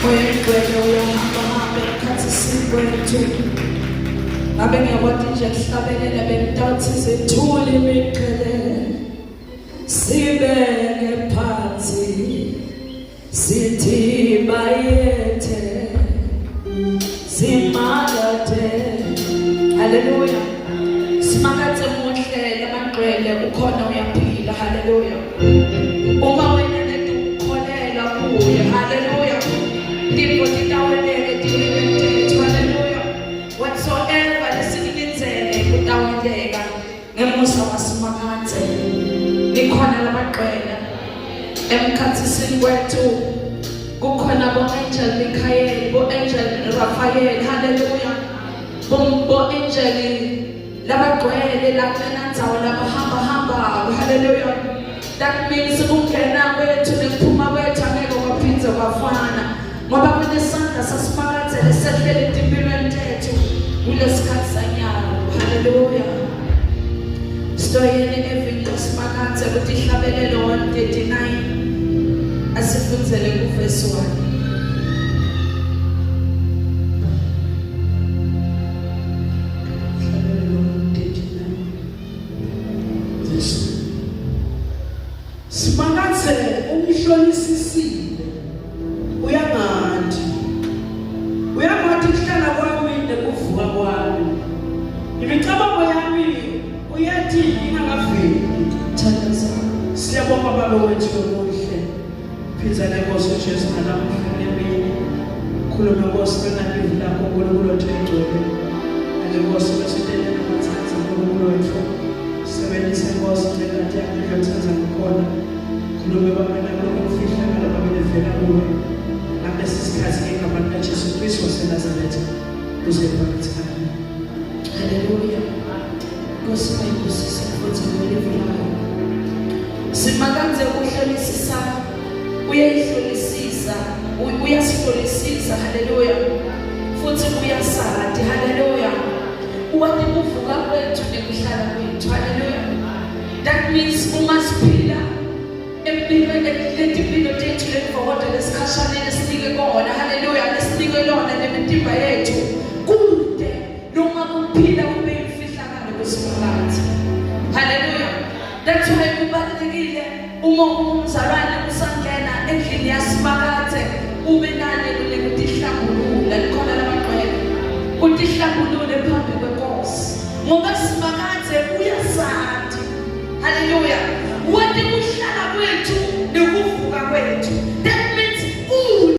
Wengcwele uyahamba ngekhathi sikwethu. Ngabe ngiyabona nje kuhlabelela bemntathu sithule imiqhelele. Sibeke phansi sithi bayethe simakathe. Haleluya. Simakathe muhle lamagcwele ukhona uyaphila. Haleluya. Uma wena nethu ukholelwa kuye. Haleluya. Ndipo titaweleke tilibethethu. Haleluya. Whatsoever lesililenzele kutaweleka ngemusa wasimakathe. Nikhona lamagcwele emkhathisini kwethu. Kukhona bo-angel Michael, bo-angel Raphael. Haleluya. Bo-angel labagcwele lakulenandzawo labahamba. Haleluya. That means ukungena kwethu nekuphuma kwethu angeke kwaphindze kwafana. Ngoba kunesandla sasimakazele sehlele etimpilweni tethu kulesikhathi sanyalo. Haleluya. Stoyeni evini lesimakadze ukuthi ihlabelelo 139 asifundzele kuvesi 1. Simakathe umhlolisisile uyangathi kuhlala kwami nekuvuka kwami imicabango yami uyathi ingakaveli. Siyabonga baba wethu omuhle phizana Nkosi uJesu nalamuhla nemini khuluma Nkosi benalivi lakho uNkulunkulu wethu engcwele ale Nkosi besitele namathatha uNkulunkulu wethu sebenzisa Nkosi njengathi yakuthatha ngakhona khuluma baba nalokho kufihla ngalaba belevela kuwe ngalesi sikhathi ngegama likaJesu Kristu waseNazaretha kuze kubathana. Haleluya. Nkosi mayibusise futhi ngolivulayo. Simakadze ukuhlolisisa, uyayihlolisisa, uyasihlolisisa. Haleluya. Futhi uyasadi. Haleluya. Uwathi kuvuka kwethu nekuhlala kwethu. Haleluya. That means uma siphila empilo tethu lemvokodo lesikhashana lesinike kona. Haleluya. Lesinike lona lemitimba yethu kude noma kuphila kube imfihlakalo kwesimakazi. Haleluya. That's why kubalulekile uma umzalwane usangena endlini yasimakazi